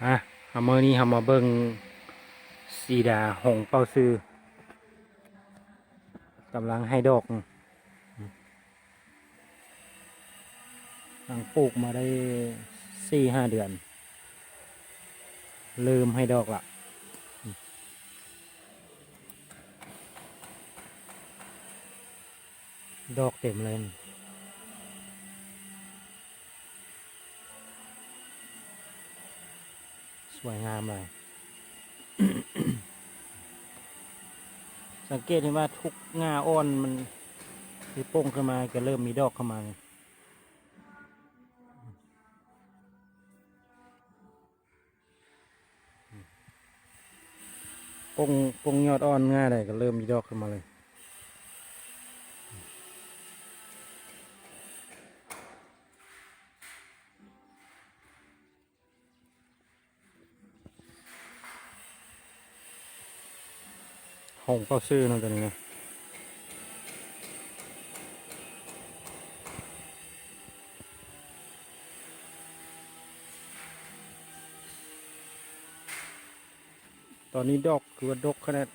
เอามื่อนี้เรามาเบิ่งสีดาหงเปาซื้อกำลังให้ดอกตั้งปลูกมาได้4-5 เดือนเริ่มให้ดอกละดอกเต็มเลยสวยงามเลย สังเกตเห็นว่าทุกง่าอ่อนมันที่โป่งขึ้นมาก็เริ่มมีดอกเข้ามาโป่งยอดอ่อนง่าได้ก็เริ่มมีดอกขึ้นมาเลยหงเปาซื้อเนาะตัวนี้นะตอนนี้ดอกคือว่าดกขนาด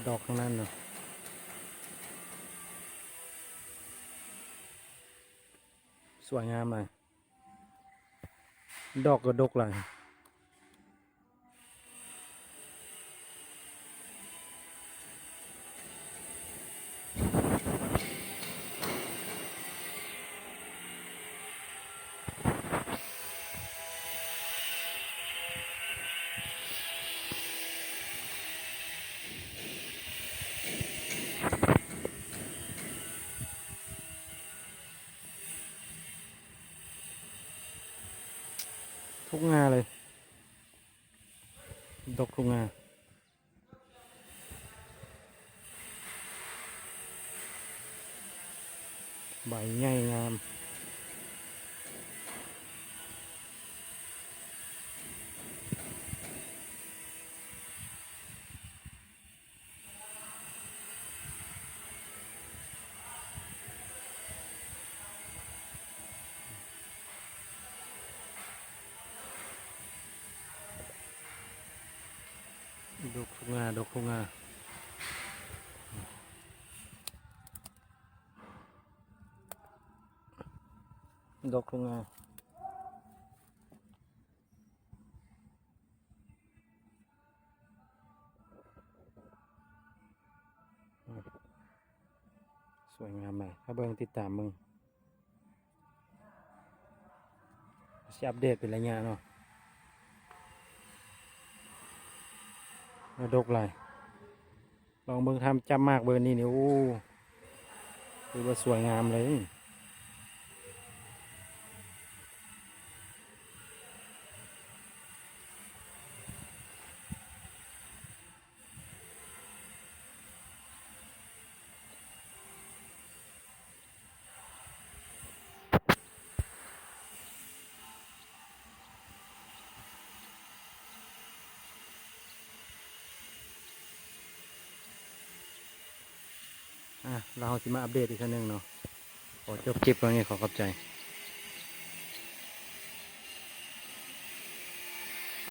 ดอกข้างนั้นเนาะสวยงามเลยดอกก็ดกเลยทุกงาเลยดกทุกงาใบใหญ่งามดกทุกงาดกทุกงาดกทุกงาสวยงามเลยถ้าเบิ่งติดตามมึงสิอัปเดตเป็นระยะเนาะดกเลยลองเบิ่งทำจำมากเบอร์นี้นี่โอ้คือว่าสวยงามเลยเราจะมาอัปเดตอีกครั้งหนึ่งเนาะขอจบคลิปตรงนี้ขอขอบใจ